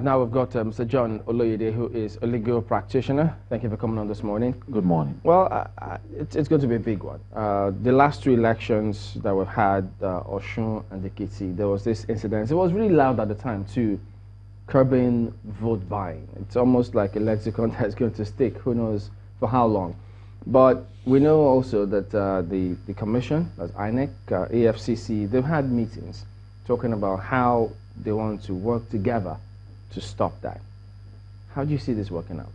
Now we've got Mr. John Oloyede, who is a legal practitioner. Thank you for coming on this morning. Good morning. Well, it's going to be a big one. The last two elections that we've had, Osun and Ekiti, there was this incident. It was really loud at the time too, curbing vote buying. It's almost like a lexicon that's going to stick. Who knows for how long? But we know also that the commission, that's INEC, AFCC, they've had meetings talking about how they want to work together to stop that. How do you see this working out?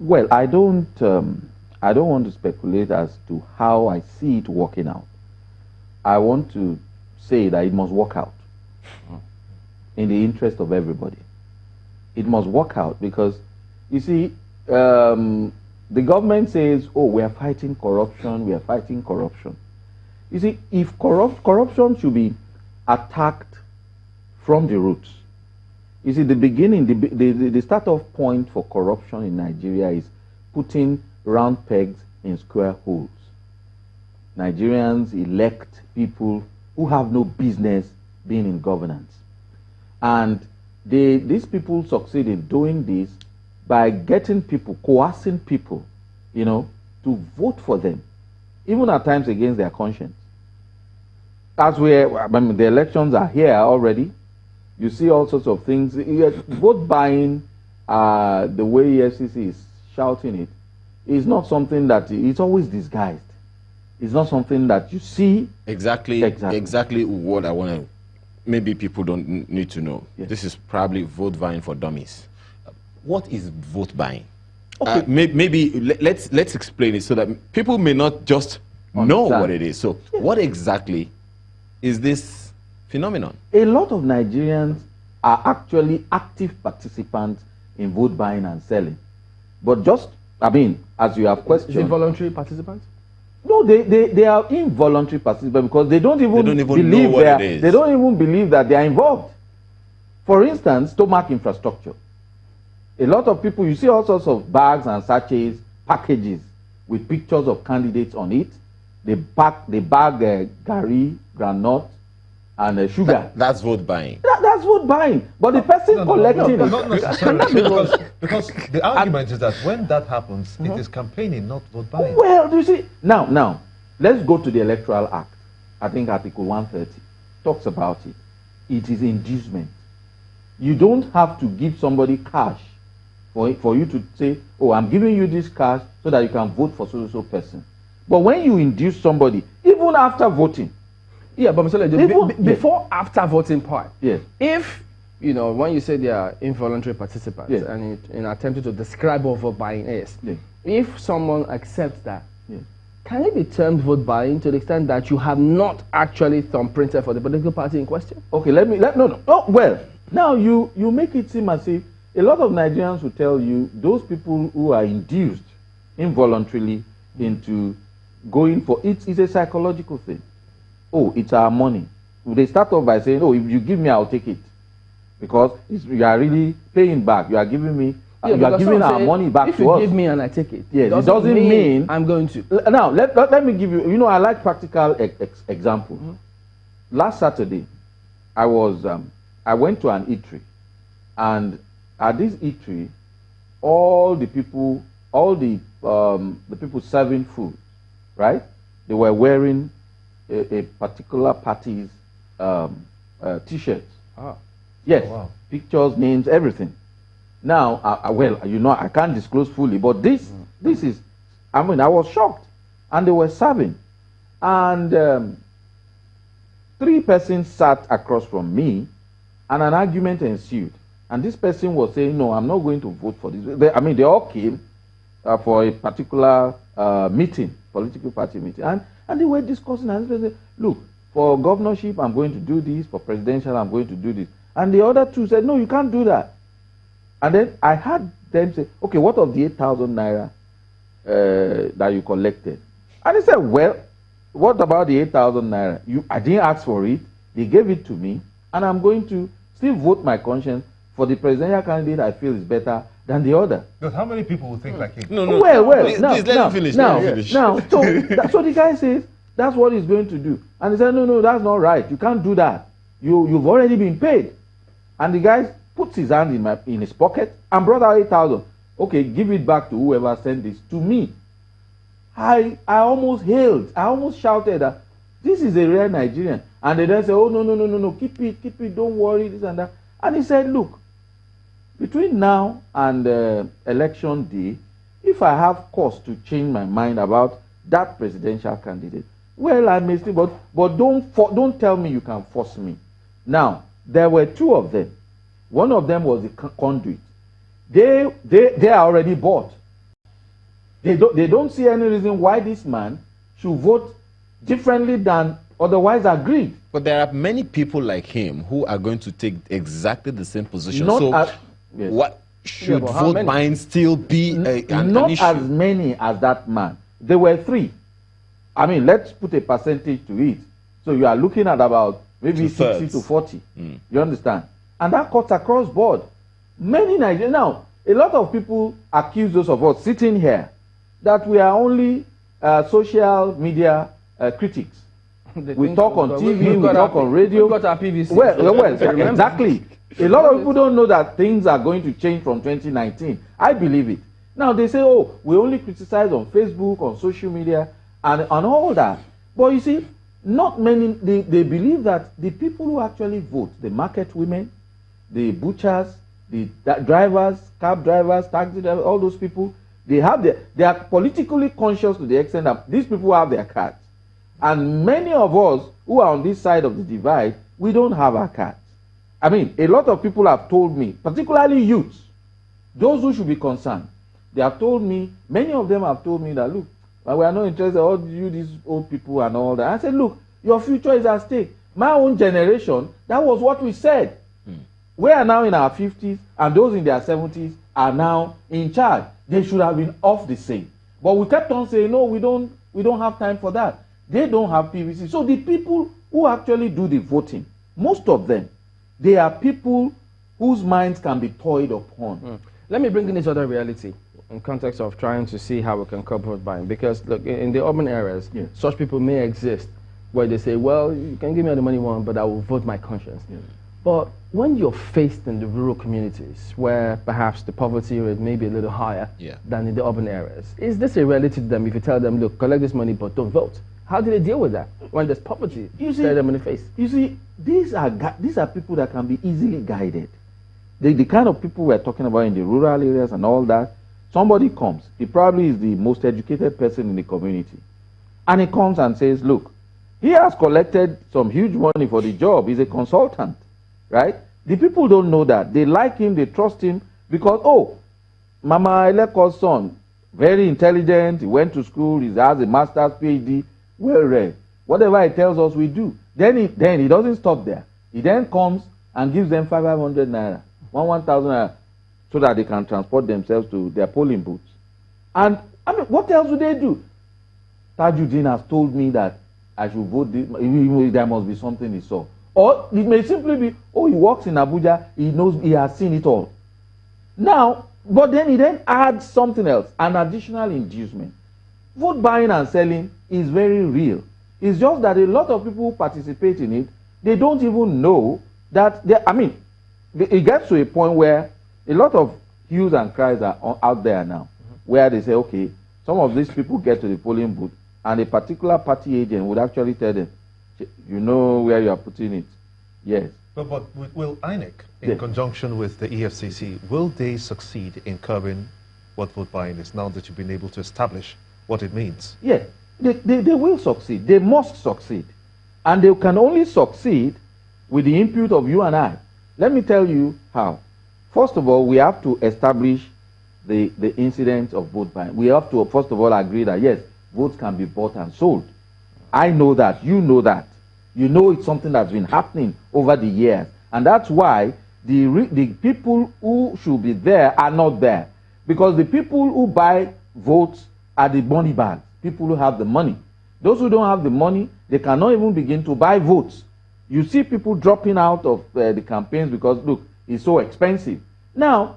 Well, I don't want to speculate as to how I see it working out. I want to say that it must work out in the interest of everybody. It must work out because, you see, the government says, oh, we are fighting corruption, we are fighting corruption. You see, if corruption should be attacked from the roots. You see, the beginning, the start-off point for corruption in Nigeria is putting round pegs in square holes. Nigerians elect people who have no business being in governance. And these people succeed in doing this by getting people, coercing people, you know, to vote for them, even at times against their conscience. As the elections are here already, you see all sorts of things. Vote buying, the way EFCC is shouting it, is not something that it's always disguised. It's not something that you see. Exactly what I want to. Maybe people don't need to know. Yes. This is probably vote buying for dummies. What is vote buying? Okay. Maybe let's explain it so that people may not just know what it is. So, what exactly is this phenomenon? A lot of Nigerians are actually active participants in vote buying and selling. But just, I mean, as you have questioned... Is it voluntary participants? No, they are involuntary participants because they don't even believe they don't even believe that they are involved. For instance, stomach infrastructure. A lot of people, you see all sorts of bags and sachets, packages with pictures of candidates on it. They bag gari, granite, and sugar. That's vote buying. That's vote buying. But the person collecting it. Not necessarily. because the argument is that when that happens, it is campaigning, not vote buying. Well, you see, now, let's go to the Electoral Act. I think Article 130 talks about it. It is inducement. You don't have to give somebody cash for you to say, oh, I'm giving you this cash so that you can vote for so person. But when you induce somebody, even after voting, yeah, but Mr. Before, after voting part, yes. If, you know, when you say they are involuntary participants, yes, and in attempting to describe what vote buying is, yes, if someone accepts that, yes, can it be termed vote buying to the extent that you have not actually thumbprinted for the political party in question? Okay, no. Oh, well, now you make it seem as if a lot of Nigerians will tell you those people who are induced involuntarily into going for it is a psychological thing. Oh, it's our money. They start off by saying, oh, if you give me, I'll take it. Because you are really paying back. You are giving me, you are giving our money back to us. If you give me and I take it, yes, it doesn't mean I'm going to. Now, let me give you, you know, I like practical example. Last Saturday, I went to an eatery. And at this eatery, all the people serving food, right? They were wearing a particular party's T-shirts. Yes, oh, wow. Pictures, names, everything. Now, well, you know, I can't disclose fully, but this is, I mean, I was shocked. And they were serving. And 3 persons sat across from me, and an argument ensued. And this person was saying, no, I'm not going to vote for this. They all came for a particular meeting, political party meeting. And they were discussing, and they said, look, for governorship, I'm going to do this. For presidential, I'm going to do this. And the other 2 said, no, you can't do that. And then I had them say, okay, what of the 8,000 naira that you collected? And they said, well, what about the 8,000 naira? I didn't ask for it. They gave it to me. And I'm going to still vote my conscience for the presidential candidate I feel is better than the other. But how many people will think like him? No. Well, please let him finish. Now, so the guy says that's what he's going to do, and he said, no, that's not right. You can't do that. You've already been paid. And the guy puts his hand in his pocket and brought out 8,000. Okay, give it back to whoever sent this to me. I almost hailed, I almost shouted that this is a real Nigerian. And they then say, oh, no, keep it, don't worry, this and that. And he said, look, between now and election day, if I have cause to change my mind about that presidential candidate, well, I may still, but don't tell me you can force me. Now, there were two of them. One of them was the conduit. They are already bought. They don't see any reason why this man should vote differently than otherwise agreed. But there are many people like him who are going to take exactly the same position. Yes. What should vote buying still be an issue? As many as that man. There were 3. I mean, let's put a percentage to it. So you are looking at about maybe 60 to 40. You understand? And that cuts across board. Many Nigerians. Now, a lot of people accuse those of us sitting here that we are only social media critics. We talk on TV, we talk on radio. We've got our PVC. Well, exactly. A lot of people don't know that things are going to change from 2019. I believe it. Now, they say, oh, we only criticize on Facebook, on social media, and all that. But you see, not many, they believe that the people who actually vote, the market women, the butchers, the drivers, cab drivers, taxi drivers, all those people, they are politically conscious to the extent that these people have their cards. And many of us who are on this side of the divide, we don't have our cards. I mean, a lot of people have told me, particularly youths, those who should be concerned, they have told me, many of them have told me that, look, we are not interested, all you, these old people and all that. I said, look, your future is at stake. My own generation, that was what we said. We are now in our 50s, and those in their 70s are now in charge. They should have been off the same. But we kept on saying, no, we don't have time for that. They don't have PVC. So the people who actually do the voting, most of them, they are people whose minds can be toyed upon. Let me bring in this other reality in context of trying to see how we can curb vote buying. Because look, in the urban areas, such people may exist where they say, well, you can give me all the money you want, but I will vote my conscience. But when you're faced in the rural communities where perhaps the poverty rate may be a little higher than in the urban areas, is this a reality to them if you tell them, look, collect this money but don't vote? How do they deal with that when there's poverty staring them in the face? You see, these are people that can be easily guided. The kind of people we're talking about in the rural areas and all that, somebody comes, he probably is the most educated person in the community, and he comes and says, look, he has collected some huge money for the job, he's a consultant, right? The people don't know that. They like him, they trust him, because, oh, Mama Eleko's son, very intelligent, he went to school, he has a master's, PhD, well read. Whatever he tells us, we do. Then he doesn't stop there. He then comes and gives them 500 naira, 1,000 naira, so that they can transport themselves to their polling booths. And I mean, what else do they do? Tajuddin has told me that I should vote this. There must be something he saw. Or it may simply be, oh, he works in Abuja, he knows, he has seen it all. Now, but then he then adds something else, an additional inducement. Vote buying and selling is very real. It's just that a lot of people who participate in it, they don't even know that, it gets to a point where a lot of hues and cries are out there now, where they say, okay, some of these people get to the polling booth, and a particular party agent would actually tell them, you know where you are putting it. Yes. But will INEC, in conjunction with the EFCC, will they succeed in curbing what vote buying is now that you've been able to establish what it means? Yeah, they will succeed. They must succeed. And they can only succeed with the input of you and I. Let me tell you how. First of all, we have to establish the incidence of vote buying. We have to, first of all, agree that, yes, votes can be bought and sold. I know that. You know that. You know it's something that's been happening over the years. And that's why the people who should be there are not there. Because the people who buy votes are the money bags, people who have the money. Those who don't have the money, they cannot even begin to buy votes. You see people dropping out of the campaigns because, look, it's so expensive. Now,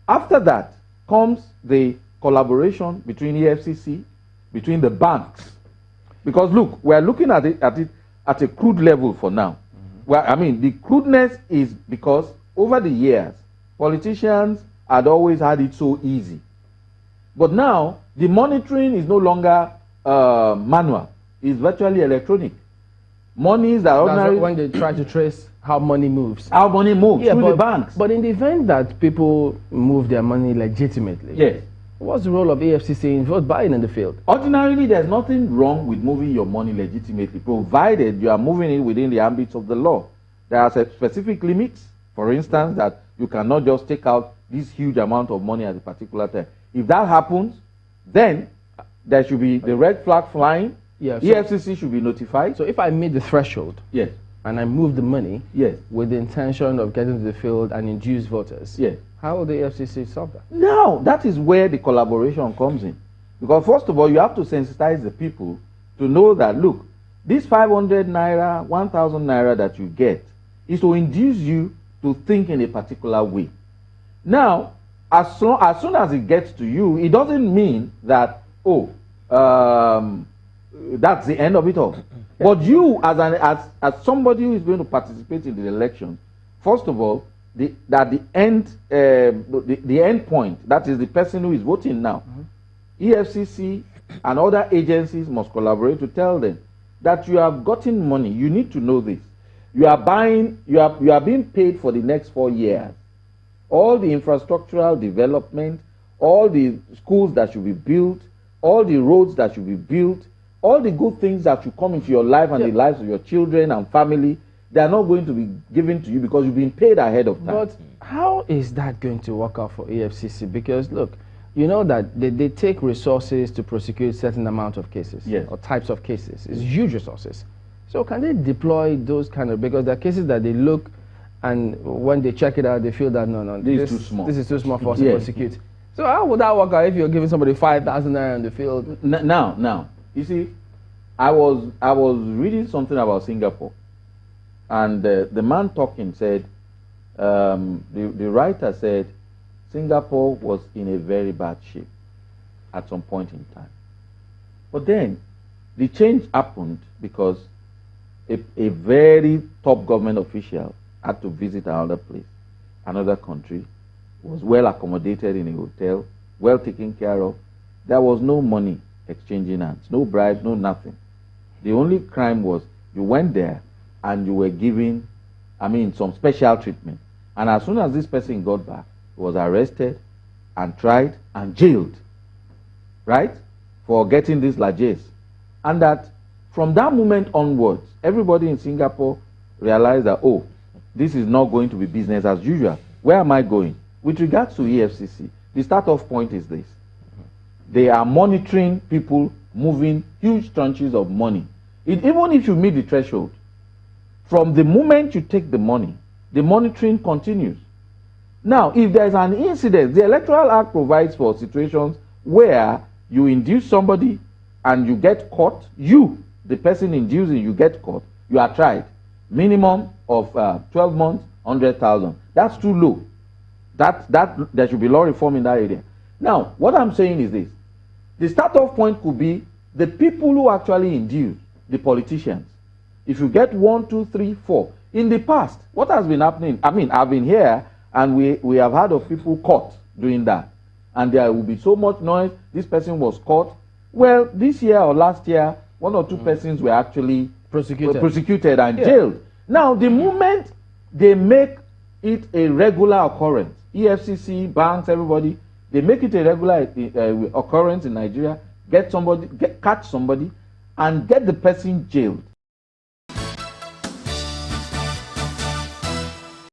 after that comes the collaboration between EFCC, between the banks. Because, look, we're looking at it at a crude level for now. Well, I mean, the crudeness is because over the years, politicians had always had it so easy. But now, the monitoring is no longer manual. It's virtually electronic. Monies that ordinarily... when they try to trace how money moves. How money moves through the banks. But in the event that people move their money legitimately, yes. What's the role of EFCC in vote buying in the field? Ordinarily, there's nothing wrong with moving your money legitimately, provided you are moving it within the ambits of the law. There are specific limits, for instance, that you cannot just take out this huge amount of money at a particular time. If that happens, then there should be the red flag flying. Yeah, so EFCC should be notified. So if I meet the threshold, yes, and I move the money, yes, with the intention of getting to the field and induce voters, yes, how will the EFCC solve that? Now, that is where the collaboration comes in. Because first of all, you have to sensitize the people to know that, look, this 500 naira, 1,000 naira that you get is to induce you to think in a particular way. Now, as soon as it gets to you, it doesn't mean that, that's the end of it all. But you, as somebody who is going to participate in the election, first of all, the end point, that is the person who is voting now, EFCC and other agencies must collaborate to tell them that you have gotten money. You need to know this. You are being paid for the next 4 years. All the infrastructural development, all the schools that should be built, all the roads that should be built, all the good things that should come into your life and the lives of your children and family, they are not going to be given to you because you've been paid ahead of time. But how is that going to work out for EFCC? Because look, you know that they take resources to prosecute certain amount of cases, yes, or types of cases. It's huge resources. So can they deploy those kind of, because there are cases that they look and when they check it out, they feel that no, this is too small. This is too small for us to prosecute. So how would that work out if you're giving somebody 5,000 naira in the field? Now, you see, I was reading something about Singapore, and the man talking said, the writer said, Singapore was in a very bad shape at some point in time. But then the change happened because a very top government official had to visit another place, another country, was well accommodated in a hotel, well taken care of. There was no money exchanging hands, no bribe, no nothing. The only crime was you went there and you were given, some special treatment. And as soon as this person got back, he was arrested and tried and jailed, right, for getting these largesse. And that from that moment onwards, everybody in Singapore realized that, this is not going to be business as usual. Where am I going? With regards to EFCC, the start-off point is this. They are monitoring people moving huge tranches of money. Even if you meet the threshold, from the moment you take the money, the monitoring continues. Now, if there's an incident, the Electoral Act provides for situations where you induce somebody and you get caught, the person inducing, you get caught, you are tried. Minimum of 12 months, 100,000. That's too low. There should be law reform in that area. Now, what I'm saying is this. The start-off point could be the people who actually induce, the politicians. If you get 1, 2, 3, 4. In the past, what has been happening, I've been here and we have heard of people caught doing that. And there will be so much noise, this person was caught. Well, this year or last year, 1 or 2 persons were actually prosecuted and jailed. Now, the moment they make it a regular occurrence, EFCC, banks, everybody, they make it a regular occurrence in Nigeria, catch somebody, and get the person jailed.